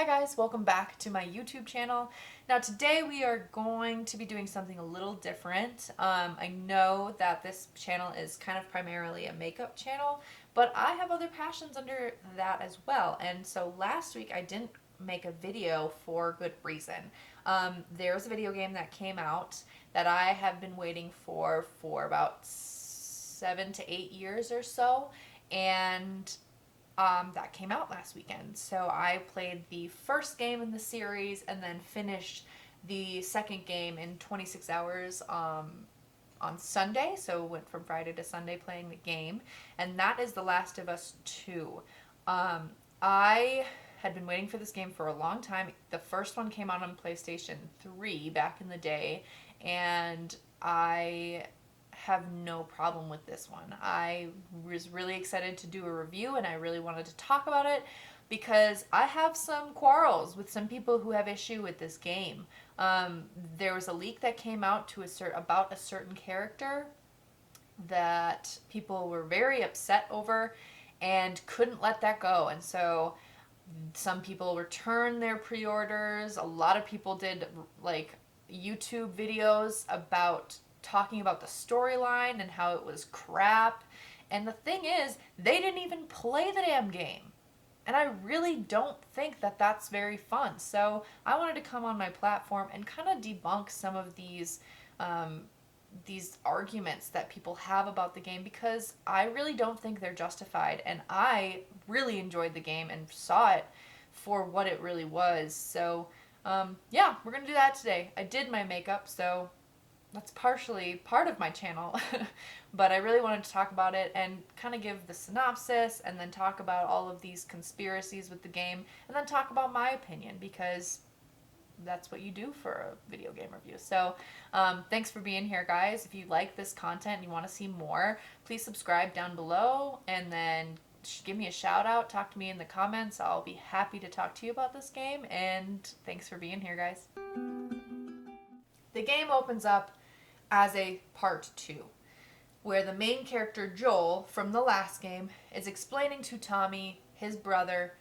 Hi guys, welcome back to my YouTube channel. Now today we are going to be doing something a little different. I know that this channel is kind of primarily a makeup channel, but I have other passions under that as well. And so last week I didn't make a video for good reason. There's a video game that came out that I have been waiting for about 7 to 8 years or so, and that came out last weekend. So I played the first game in the series and then finished the second game in 26 hours on Sunday. So went from Friday to Sunday playing the game, and that is The Last of Us 2. I had been waiting for this game for a long time. The first one came out on PlayStation 3 back in the day, and I have no problem with this one. I was really excited to do a review and I really wanted to talk about it because I have some quarrels with some people who have issue with this game. There was a leak that came out about a certain character that people were very upset over and couldn't let that go. And so some people returned their pre-orders. A lot of people did like YouTube videos about talking about the storyline and how it was crap. And the thing is, they didn't even play the damn game. And I really don't think that that's very fun. So I wanted to come on my platform and kind of debunk some of these arguments that people have about the game, because I really don't think they're justified. And I really enjoyed the game and saw it for what it really was. So yeah, we're going to do that today. I did my makeup, so that's partially part of my channel, but I really wanted to talk about it and kind of give the synopsis and then talk about all of these conspiracies with the game and then talk about my opinion, because that's what you do for a video game review. So thanks for being here, guys. If you like this content and you want to see more, please subscribe down below and then give me a shout out, talk to me in the comments. I'll be happy to talk to you about this game, and thanks for being here, guys. The game opens up as a part 2, where the main character Joel from the last game is explaining to Tommy, his brother,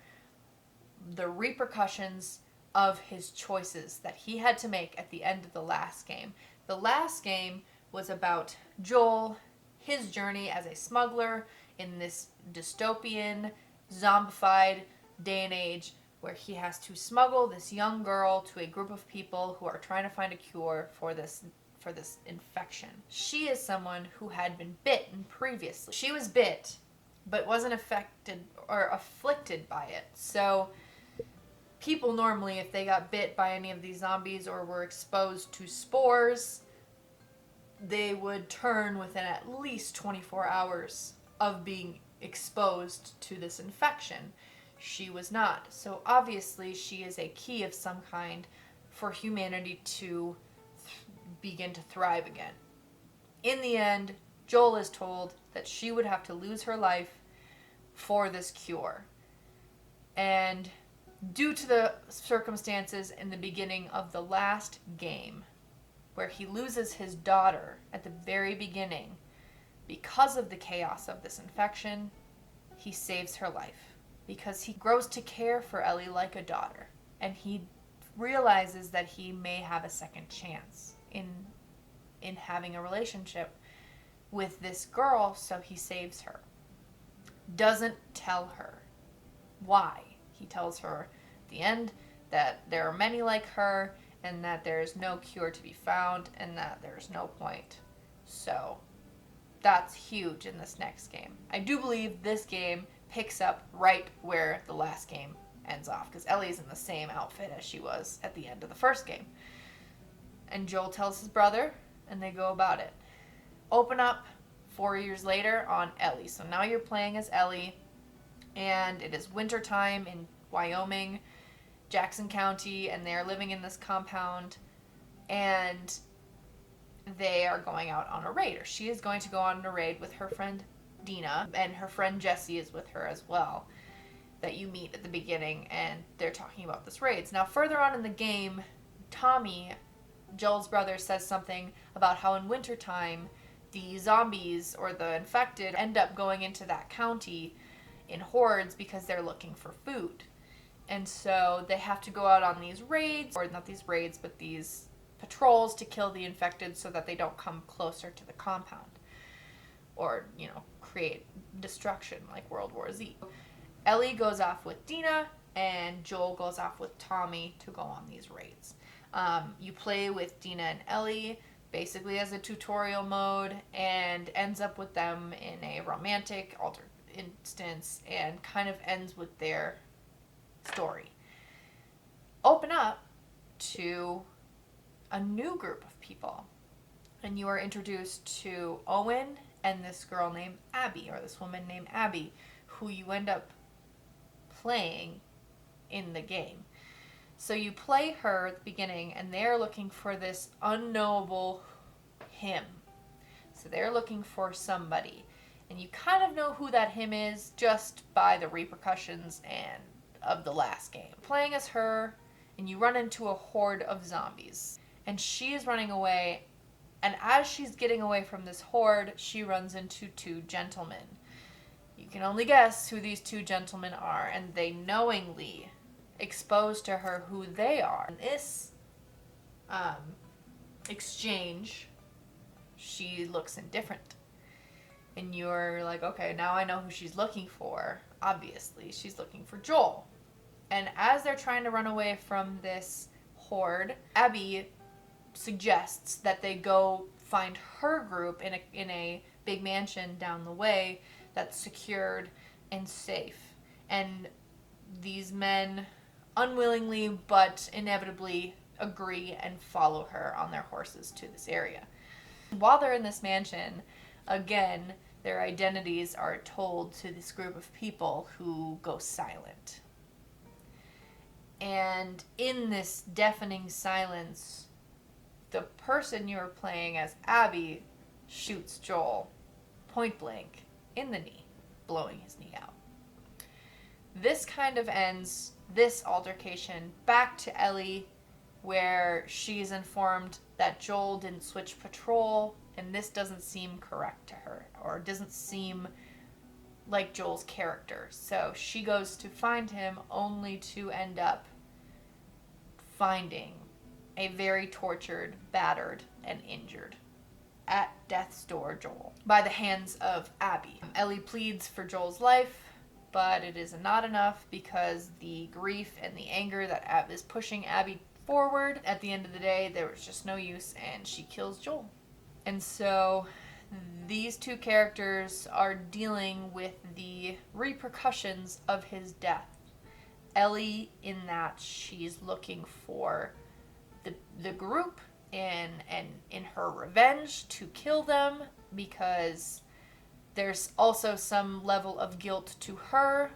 the repercussions of his choices that he had to make at the end of the last game. The last game was about Joel, his journey as a smuggler in this dystopian, zombified day and age, where he has to smuggle this young girl to a group of people who are trying to find a cure for this infection. She is someone who had been bitten previously. She was bit, but wasn't affected or afflicted by it. So people normally, if they got bit by any of these zombies or were exposed to spores, they would turn within at least 24 hours of being exposed to this infection. She was not. So obviously she is a key of some kind for humanity to begin to thrive again. In the end, Joel is told that she would have to lose her life for this cure. And due to the circumstances in the beginning of the last game, where he loses his daughter at the very beginning, because of the chaos of this infection, he saves her life. Because he grows to care for Ellie like a daughter. And he realizes that he may have a second chance in having a relationship with this girl, so he saves her. Doesn't tell her why. He tells her at the end that there are many like her and that there's no cure to be found and that there's no point. So that's huge in this next game. I do believe this game picks up right where the last game ends off, because Ellie's in the same outfit as she was at the end of the first game. And Joel tells his brother, and they go about it. Open up 4 years later on Ellie. So now you're playing as Ellie, and it is wintertime in Wyoming, Jackson County, and they're living in this compound, and they are going out on a raid, or she is going to go on a raid with her friend Dina, and her friend Jessie is with her as well, that you meet at the beginning, and they're talking about this raids. Now further on in the game, Tommy, Joel's brother, says something about how in wintertime the zombies or the infected end up going into that county in hordes because they're looking for food. And so they have to go out on these raids, or not these raids, but these patrols to kill the infected so that they don't come closer to the compound. Or, create destruction like World War Z. Ellie goes off with Dina, and Joel goes off with Tommy to go on these raids. You play with Dina and Ellie basically as a tutorial mode, and ends up with them in a romantic instance, and kind of ends with their story. Open up to a new group of people, and you are introduced to Owen and this girl named Abby, or this woman named Abby, who you end up playing in the game. So you play her at the beginning, and they're looking for this unknowable him. So they're looking for somebody, and you kind of know who that him is just by the repercussions and of the last game. Playing as her, and you run into a horde of zombies, and she is running away. And as she's getting away from this horde, she runs into two gentlemen. You can only guess who these two gentlemen are, and they knowingly expose to her who they are. In this exchange, she looks indifferent. And you're like, okay, now I know who she's looking for. Obviously, she's looking for Joel. And as they're trying to run away from this horde, Abby suggests that they go find her group in a big mansion down the way that's secured and safe. And these men unwillingly but inevitably agree and follow her on their horses to this area. While they're in this mansion, again, their identities are told to this group of people who go silent. And in this deafening silence, the person you're playing as, Abby, shoots Joel point blank in the knee, blowing his knee out. This kind of ends this altercation back to Ellie, where she's informed that Joel didn't switch patrol, and this doesn't seem correct to her, or doesn't seem like Joel's character. So she goes to find him, only to end up finding a very tortured, battered, and injured at death's door Joel by the hands of Abby. Ellie pleads for Joel's life, but it is not enough, because the grief and the anger that is pushing Abby forward, at the end of the day, there was just no use, and she kills Joel. And so these two characters are dealing with the repercussions of his death. Ellie, in that she's looking for the group and in her revenge to kill them, because there's also some level of guilt to her,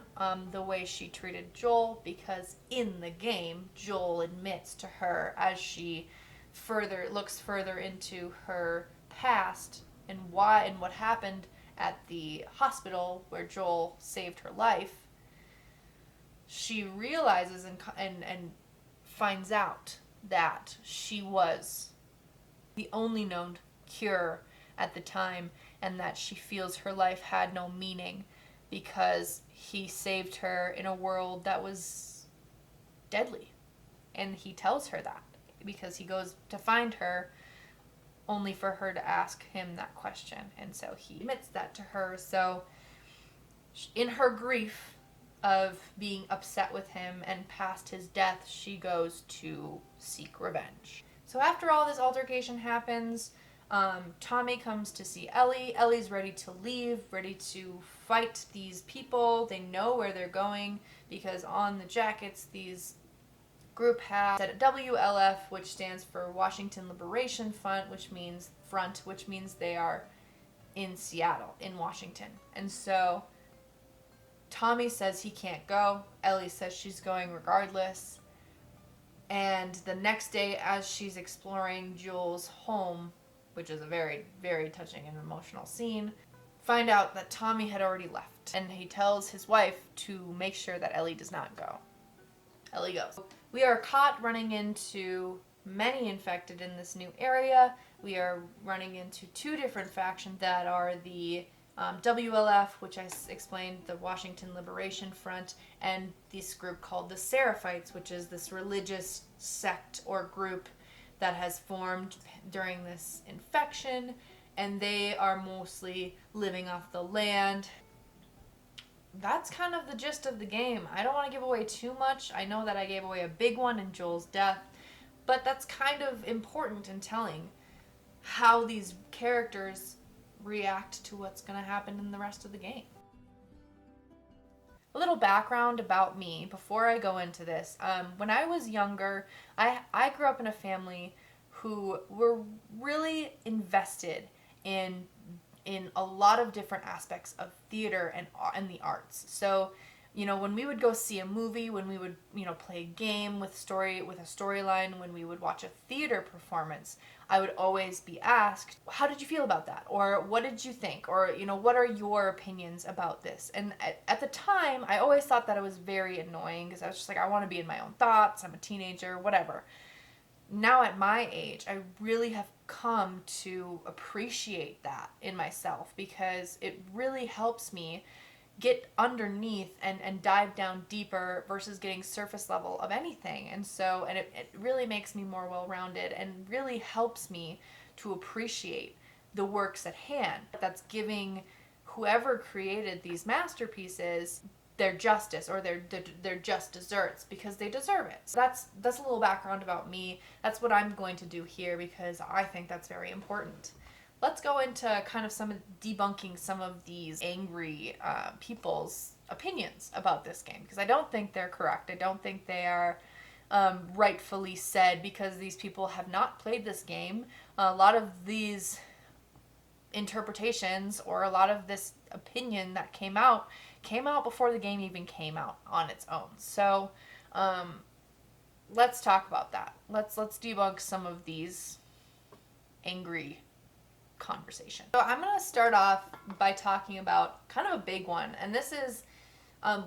the way she treated Joel, because in the game, Joel admits to her, as she looks further into her past and why and what happened at the hospital where Joel saved her life, she realizes and finds out that she was the only known cure at the time, and that she feels her life had no meaning because he saved her in a world that was deadly. And he tells her that because he goes to find her only for her to ask him that question. And so he admits that to her. So in her grief of being upset with him and past his death, she goes to seek revenge. So after all this altercation happens, Tommy comes to see Ellie. Ellie's ready to leave, ready to fight these people. They know where they're going because on the jackets, these group has at WLF, which stands for Washington Liberation Front, which means they are in Seattle, in Washington. And so Tommy says he can't go. Ellie says she's going regardless. And the next day, as she's exploring Joel's home, which is a very, very touching and emotional scene, find out that Tommy had already left. And he tells his wife to make sure that Ellie does not go. Ellie goes. We are caught running into many infected in this new area. We are running into two different factions that are the WLF, which explained, the Washington Liberation Front, and this group called the Seraphites, which is this religious sect or group that has formed during this infection, and they are mostly living off the land. That's kind of the gist of the game. I don't want to give away too much. I know that I gave away a big one in Joel's death, but that's kind of important in telling how these characters react to what's going to happen in the rest of the game. A little background about me before I go into this. When I was younger, I grew up in a family who were really invested in a lot of different aspects of theater and the arts. So, when we would go see a movie, when we would, play a game with a storyline, when we would watch a theater performance, I would always be asked, how did you feel about that? Or what did you think? Or, what are your opinions about this? And at the time, I always thought that it was very annoying because I was just like, I want to be in my own thoughts. I'm a teenager, whatever. Now at my age, I really have come to appreciate that in myself because it really helps me get underneath and dive down deeper versus getting surface level of anything. And it really makes me more well-rounded and really helps me to appreciate the works at hand. That's giving whoever created these masterpieces their justice or their just desserts because they deserve it. So that's a little background about me. That's what I'm going to do here because I think that's very important. Let's go into kind of debunking some of these angry people's opinions about this game because I don't think they're correct. I don't think they are rightfully said because these people have not played this game. A lot of these interpretations or a lot of this opinion that came out before the game even came out on its own. So let's talk about that. Let's debunk some of these angry conversation. So I'm going to start off by talking about kind of a big one, and this is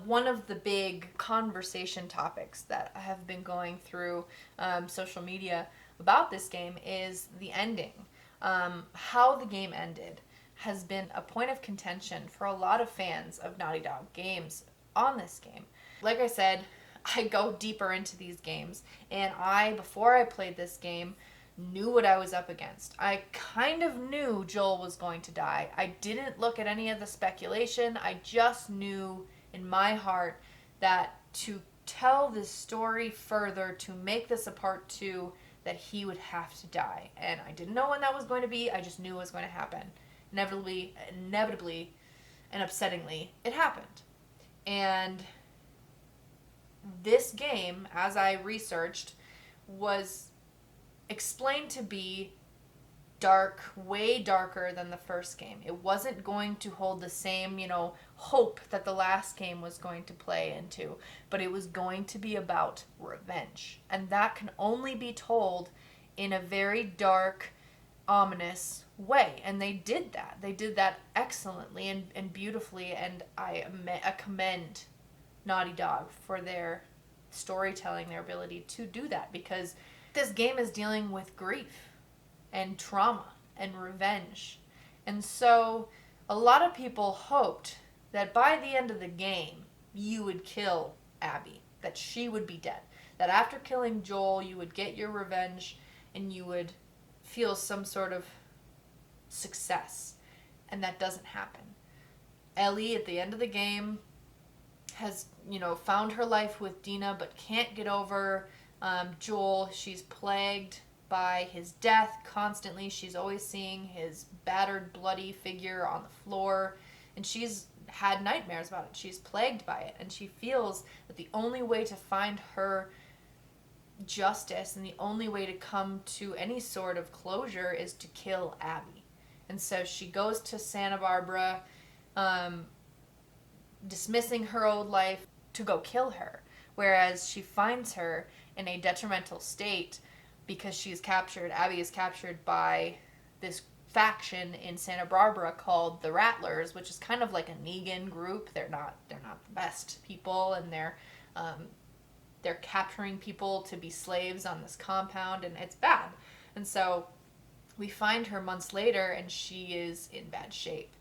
one of the big conversation topics that I have been going through social media about this game is the ending. How the game ended has been a point of contention for a lot of fans of Naughty Dog games on this game. Like I said, I go deeper into these games, and before I played this game, knew what I was up against. I kind of knew Joel was going to die. I didn't look at any of the speculation. I just knew in my heart that to tell this story further, to make this a part 2, that he would have to die. And I didn't know when that was going to be. I just knew it was going to happen. Inevitably, and upsettingly, it happened. And this game, as I researched, was explained to be dark, way darker than the first game. It wasn't going to hold the same, hope that the last game was going to play into, but it was going to be about revenge. And that can only be told in a very dark, ominous way. And they did that. They did that excellently and beautifully, and I commend Naughty Dog for their storytelling, their ability to do that, because this game is dealing with grief and trauma and revenge. And so a lot of people hoped that by the end of the game, you would kill Abby, that she would be dead, that after killing Joel, you would get your revenge and you would feel some sort of success. And that doesn't happen. Ellie, at the end of the game, has, found her life with Dina, but can't get over Joel. She's plagued by his death constantly. She's always seeing his battered, bloody figure on the floor, and she's had nightmares about it. She's plagued by it, and she feels that the only way to find her justice and the only way to come to any sort of closure is to kill Abby. And so she goes to Santa Barbara, dismissing her old life, to go kill her, whereas she finds her in a detrimental state because she's captured. Abby is captured by this faction in Santa Barbara called the Rattlers, which is kind of like a Negan group. They're not the best people, and they're capturing people to be slaves on this compound, and it's bad. And so we find her months later, and she is in bad shape.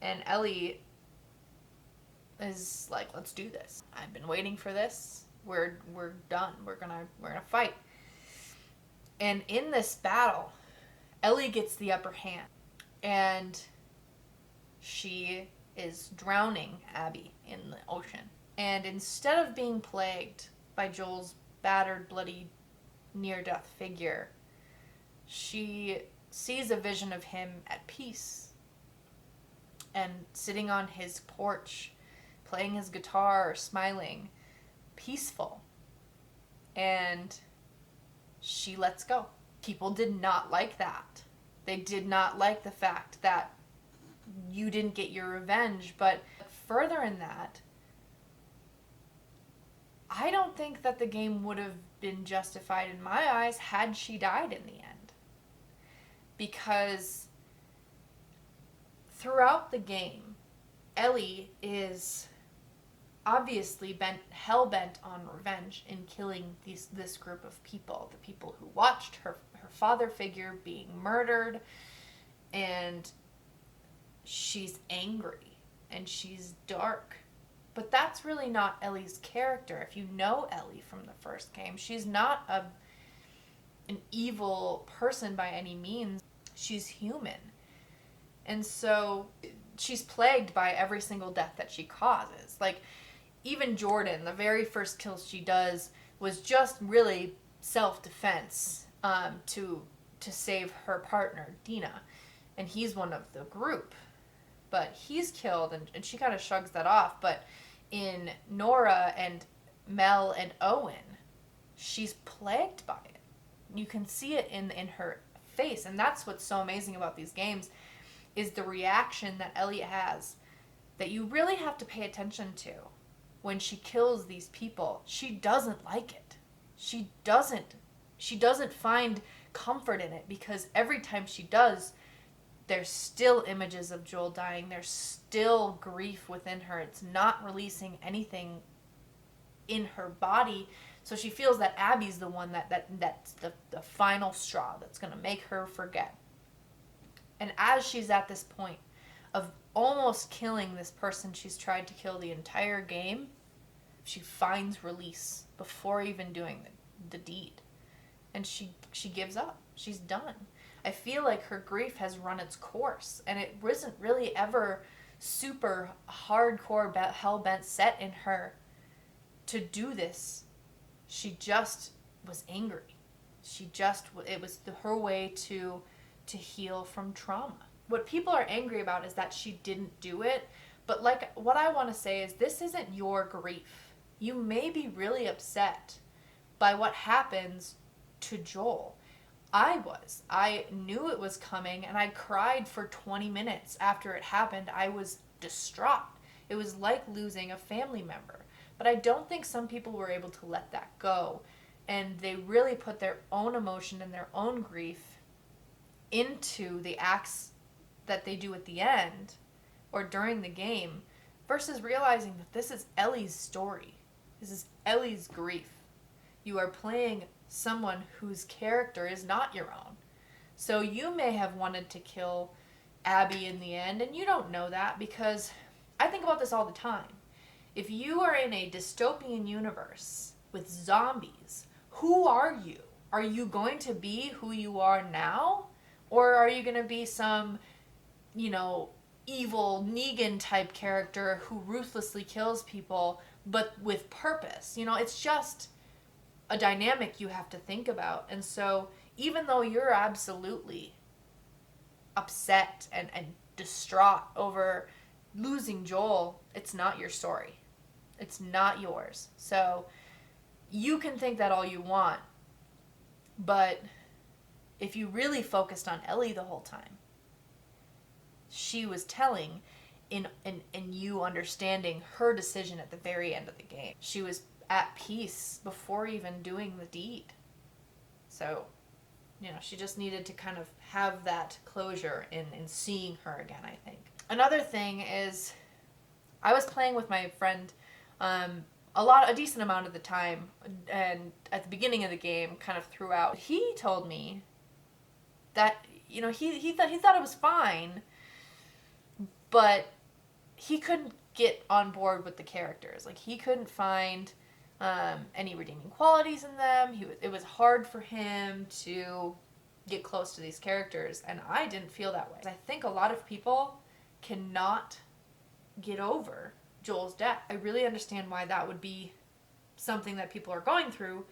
And Ellie is like, let's do this. I've been waiting for this. We're done. We're gonna fight. And in this battle, Ellie gets the upper hand. And she is drowning Abby in the ocean. And instead of being plagued by Joel's battered, bloody, near-death figure, she sees a vision of him at peace and sitting on his porch, playing his guitar, smiling, peaceful. And she lets go. People did not like that. They did not like the fact that you didn't get your revenge. But further in that, I don't think that the game would have been justified in my eyes had she died in the end. Because throughout the game, Ellie is obviously hell-bent on revenge in killing this group of people. The people who watched her father figure being murdered. And she's angry. And she's dark. But that's really not Ellie's character. If you know Ellie from the first game, she's not an evil person by any means. She's human. And so she's plagued by every single death that she causes. Like, even Jordan, the very first kill she does was just really self-defense to save her partner, Dina. And he's one of the group. But he's killed, and she kind of shrugs that off. But in Nora and Mel and Owen, she's plagued by it. You can see it in her face. And that's what's so amazing about these games, is the reaction that Ellie has that you really have to pay attention to. When she kills these people, she doesn't like it. She doesn't find comfort in it, because every time she does, there's still images of Joel dying. There's still grief within her. It's not releasing anything in her body. So she feels that Abby's the one that's the final straw that's going to make her forget. And as she's at this point of almost killing this person she's tried to kill the entire game, she finds release before even doing the deed. And she gives up. She's done. I feel like her grief has run its course, and it wasn't really ever super hardcore hell-bent set in her to do this. She just was angry. It was her way to heal from trauma. What people are angry about is that she didn't do it, but like, what I want to say is, this isn't your grief. You may be really upset by what happens to Joel. I knew it was coming, and I cried for 20 minutes after it happened. I was distraught. It was like losing a family member. But I don't think some people were able to let that go, and they really put their own emotion and their own grief into the acts that they do at the end or during the game, versus realizing that this is Ellie's story. This is Ellie's grief. You are playing someone whose character is not your own. So you may have wanted to kill Abby in the end, and you don't know that, because I think about this all the time. If you are in a dystopian universe with zombies, who are you? Are you going to be who you are now? Or are you going to be some, evil Negan type character who ruthlessly kills people, but with purpose? It's just a dynamic you have to think about. And so even though you're absolutely upset and distraught over losing Joel, it's not your story. It's not yours. So you can think that all you want, but if you really focused on Ellie the whole time, she was telling in you understanding her decision at the very end of the game. She was at peace before even doing the deed. So, she just needed to kind of have that closure in seeing her again, I think. Another thing is, I was playing with my friend a decent amount of the time, and at the beginning of the game, kind of throughout, he told me that, he thought it was fine, but he couldn't get on board with the characters. Like, he couldn't find any redeeming qualities in them. It was hard for him to get close to these characters, and I didn't feel that way. I think a lot of people cannot get over Joel's death. I really understand why that would be something that people are going through,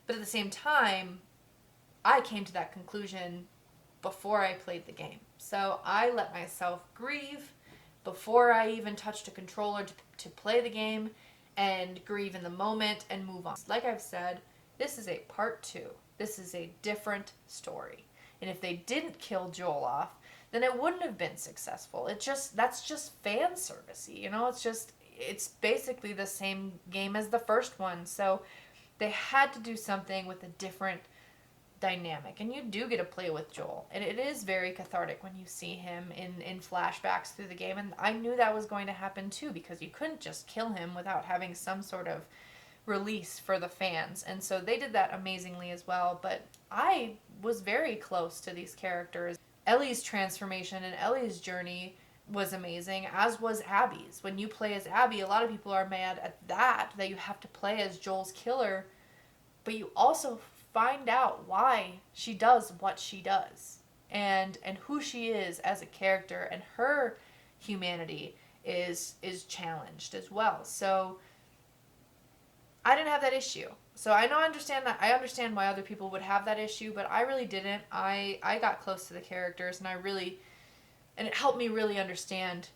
but at the same time, I came to that conclusion before I played the game. So I let myself grieve before I even touched a controller to play the game, and grieve in the moment and move on. Like I've said, this is a part 2. This is a different story. And if they didn't kill Joel off, then it wouldn't have been successful. That's just fan servicey, you know? It's basically the same game as the first one. So they had to do something with a different dynamic. And you do get to play with Joel. And it is very cathartic when you see him in flashbacks through the game. And I knew that was going to happen too, because you couldn't just kill him without having some sort of release for the fans. And so they did that amazingly as well. But I was very close to these characters. Ellie's transformation and Ellie's journey was amazing, as was Abby's. When you play as Abby, a lot of people are mad at that you have to play as Joel's killer, but you also find out why she does what she does, and who she is as a character, and her humanity is challenged as well. So I didn't have that issue. So I understand why other people would have that issue, but I really didn't. I got close to the characters, and it helped me really understand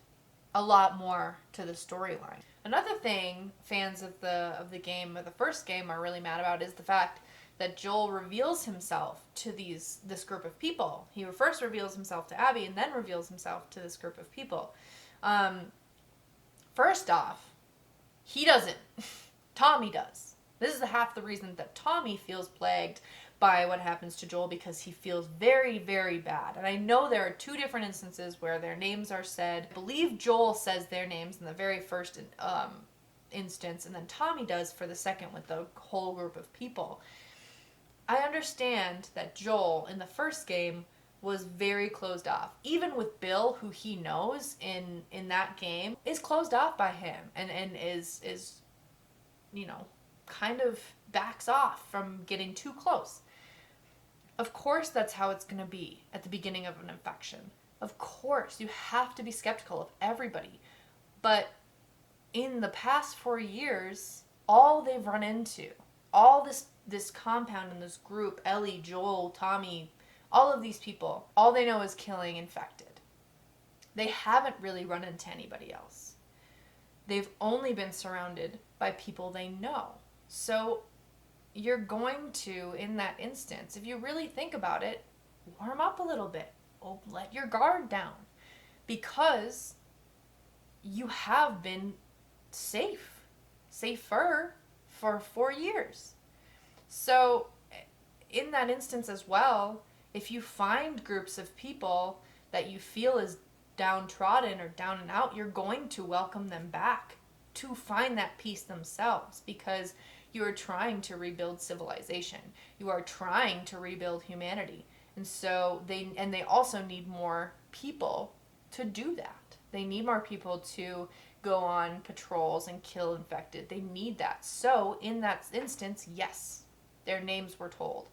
a lot more to the storyline. Another thing fans of the game, of the first game, are really mad about is the fact that Joel reveals himself to this group of people. He first reveals himself to Abby, and then reveals himself to this group of people. First off, he doesn't. Tommy does. This is half the reason that Tommy feels plagued by what happens to Joel, because he feels very, very bad. And I know there are 2 different instances where their names are said. I believe Joel says their names in the very first instance, and then Tommy does for the second with the whole group of people. I understand that Joel in the first game was very closed off. Even with Bill, who he knows in that game, is closed off by him and is kind of backs off from getting too close. Of course that's how it's going to be at the beginning of an infection. Of course, you have to be skeptical of everybody. But in the past 4 years, all they've run into, all this compound and this group, Ellie, Joel, Tommy, all of these people, all they know is killing infected. They haven't really run into anybody else. They've only been surrounded by people they know. So you're going to, in that instance, if you really think about it, warm up a little bit. Oh, let your guard down. Because you have been safer for 4 years. So in that instance as well, if you find groups of people that you feel is downtrodden or down and out, you're going to welcome them back to find that peace themselves, because you are trying to rebuild civilization. You are trying to rebuild humanity. And so they also need more people to do that. They need more people to go on patrols and kill infected. They need that. So in that instance, yes, their names were told.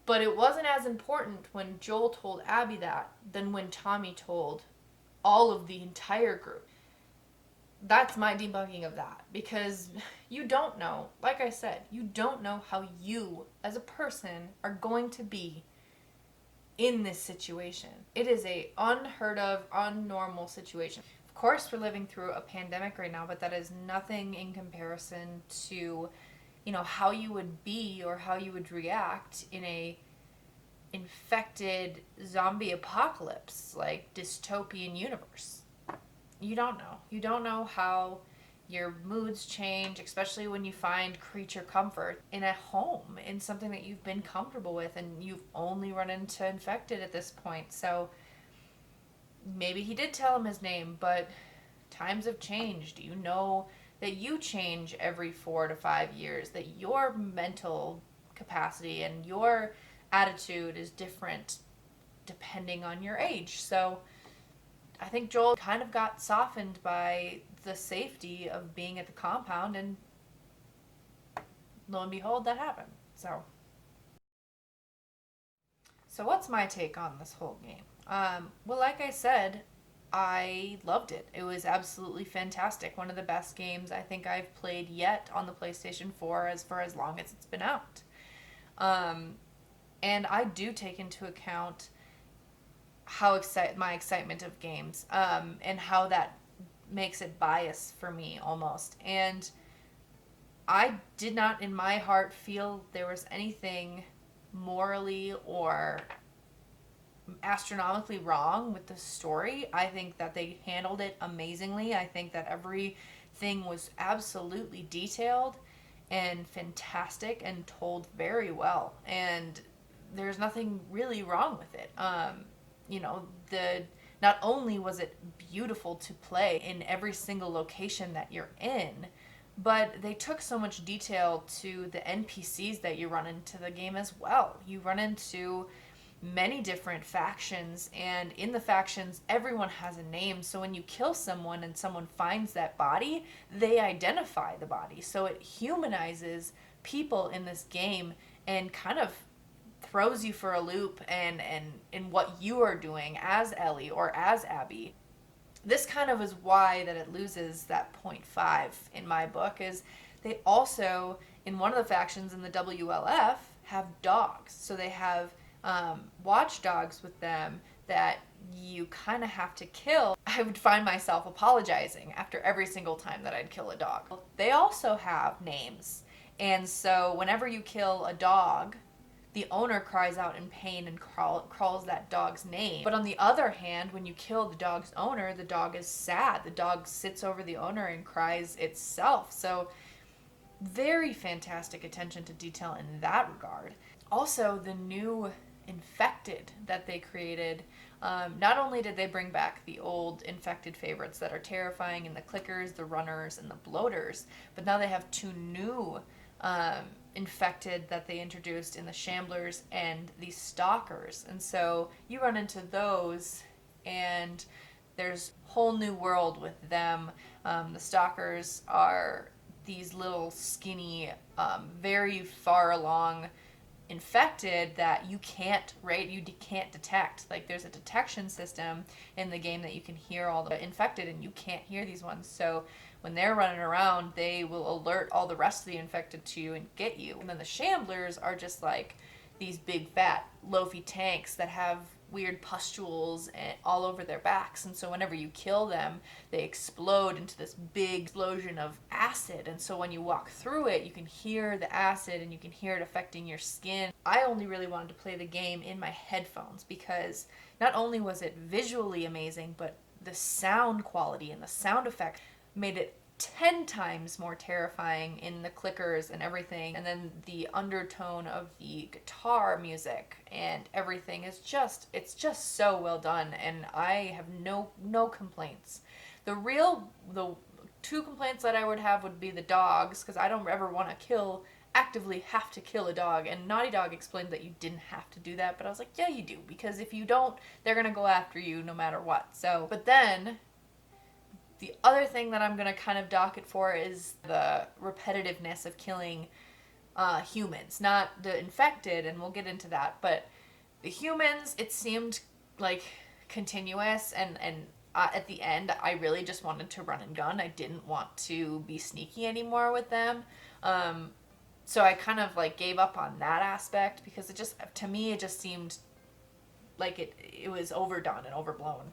But it wasn't as important when Joel told Abby that than when Tommy told all of the entire group. That's my debugging of that, because you don't know, like I said, you don't know how you as a person are going to be in this situation. It is a unheard of, unnormal situation. Of course, we're living through a pandemic right now, but that is nothing in comparison to, how you would be or how you would react in a infected zombie apocalypse, like dystopian universe. You don't know. You don't know how your moods change, especially when you find creature comfort in a home, in something that you've been comfortable with, and you've only run into infected at this point. So maybe he did tell him his name, but times have changed. You know that you change every 4 to 5 years, that your mental capacity and your attitude is different depending on your age. So I think Joel kind of got softened by the safety of being at the compound, and lo and behold, that happened. So what's my take on this whole game? Well, like I said, I loved it. It was absolutely fantastic. One of the best games I think I've played yet on the PlayStation 4 as for as long as it's been out. Um, and I do take into account my excitement of games, and how that makes it biased for me almost. And I did not, in my heart, feel there was anything morally or astronomically wrong with the story. I think that they handled it amazingly. I think that everything was absolutely detailed and fantastic and told very well. And there's nothing really wrong with it. You know, the not only was it beautiful to play in every single location that you're in, but they took so much detail to the NPCs that you run into the game as well. You run into many different factions, and in the factions everyone has a name, so when you kill someone and someone finds that body, they identify the body, so it humanizes people in this game and kind of throws you for a loop and in what you are doing as Ellie or as Abby. This kind of is why that it loses that point 0.5 in my book, is they also, in one of the factions in the WLF, have dogs. So they have watchdogs with them that you kind of have to kill. I would find myself apologizing after every single time that I'd kill a dog. They also have names. And so whenever you kill a dog, the owner cries out in pain and calls that dog's name. But on the other hand, when you kill the dog's owner, the dog is sad. The dog sits over the owner and cries itself. So very fantastic attention to detail in that regard. Also, the new infected that they created, not only did they bring back the old infected favorites that are terrifying in the clickers, the runners, and the bloaters, but now they have two new infected that they introduced in the shamblers and the stalkers. And so you run into those, and there's a whole new world with them. The stalkers are these little skinny, very far along infected that you can't detect. Like, there's a detection system in the game that you can hear all the infected, and you can't hear these ones. So when they're running around, they will alert all the rest of the infected to you and get you. And then the shamblers are just like these big fat loafy tanks that have weird pustules all over their backs, and so whenever you kill them, they explode into this big explosion of acid, and so when you walk through it, you can hear the acid and you can hear it affecting your skin. I only really wanted to play the game in my headphones because not only was it visually amazing, but the sound quality and the sound effect made it 10 times more terrifying in the clickers and everything. And then the undertone of the guitar music and everything is it's just so well done, and I have no complaints. The two complaints that I would have would be the dogs, because I don't ever want to actively have to kill a dog, and Naughty Dog explained that you didn't have to do that, but I was like, yeah, you do, because if you don't, they're gonna go after you no matter what. So, but then the other thing that I'm going to kind of dock it for is the repetitiveness of killing humans. Not the infected, and we'll get into that, but the humans, it seemed like continuous, and at the end, I really just wanted to run and gun. I didn't want to be sneaky anymore with them. So I kind of like gave up on that aspect, because to me, it just seemed like it was overdone and overblown.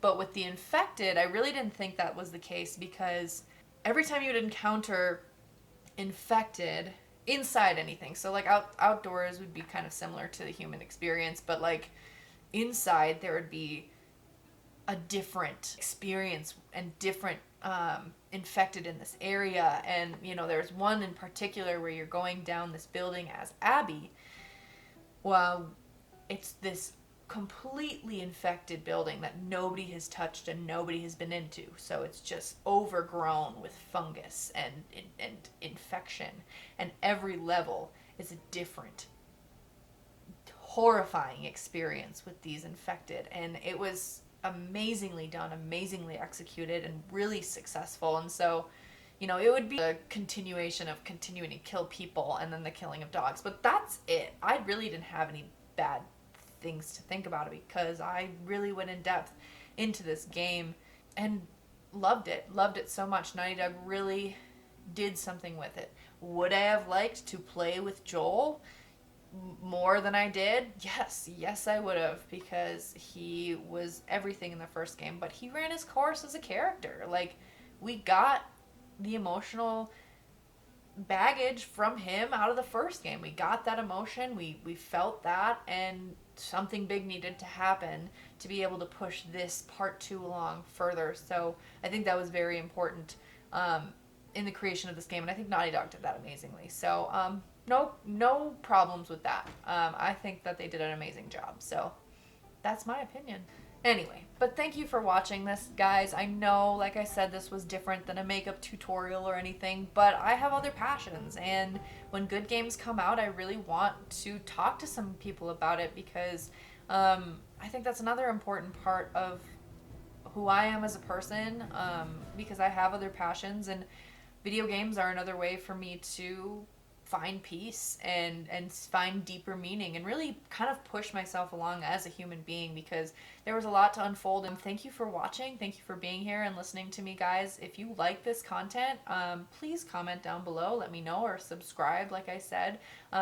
But with the infected, I really didn't think that was the case, because every time you would encounter infected inside anything, so like outdoors would be kind of similar to the human experience, but like inside there would be a different experience and different infected in this area. And there's one in particular where you're going down this building as Abby. Well, it's this completely infected building that nobody has touched and nobody has been into. So it's just overgrown with fungus and infection. And every level is a different, horrifying experience with these infected. And it was amazingly done, amazingly executed, and really successful. And so, it would be a continuation of continuing to kill people and then the killing of dogs. But that's it. I really didn't have any bad things to think about it because I really went in depth into this game and loved it. Loved it so much. Naughty Dog really did something with it. Would I have liked to play with Joel more than I did? Yes, I would have, because he was everything in the first game, but he ran his course as a character. Like, we got the emotional baggage from him out of the first game. We got that emotion, we felt that, and something big needed to happen to be able to push this part 2 along further. So I think that was very important in the creation of this game, and I think Naughty Dog did that amazingly. So no problems with that. I think that they did an amazing job. So that's my opinion. Anyway, but thank you for watching this, guys. I know, like I said, this was different than a makeup tutorial or anything, but I have other passions, and when good games come out, I really want to talk to some people about it, because I think that's another important part of who I am as a person, because I have other passions, and video games are another way for me to find peace and find deeper meaning and really kind of push myself along as a human being, because there was a lot to unfold. And thank you for watching. Thank you for being here and listening to me, guys. If you like this content, please comment down below, let me know, or subscribe, like I said,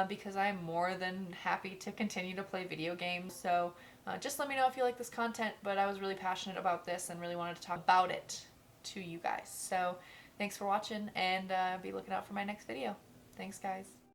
because I'm more than happy to continue to play video games. So just let me know if you like this content, but I was really passionate about this and really wanted to talk about it to you guys. So thanks for watching, and be looking out for my next video. Thanks, guys.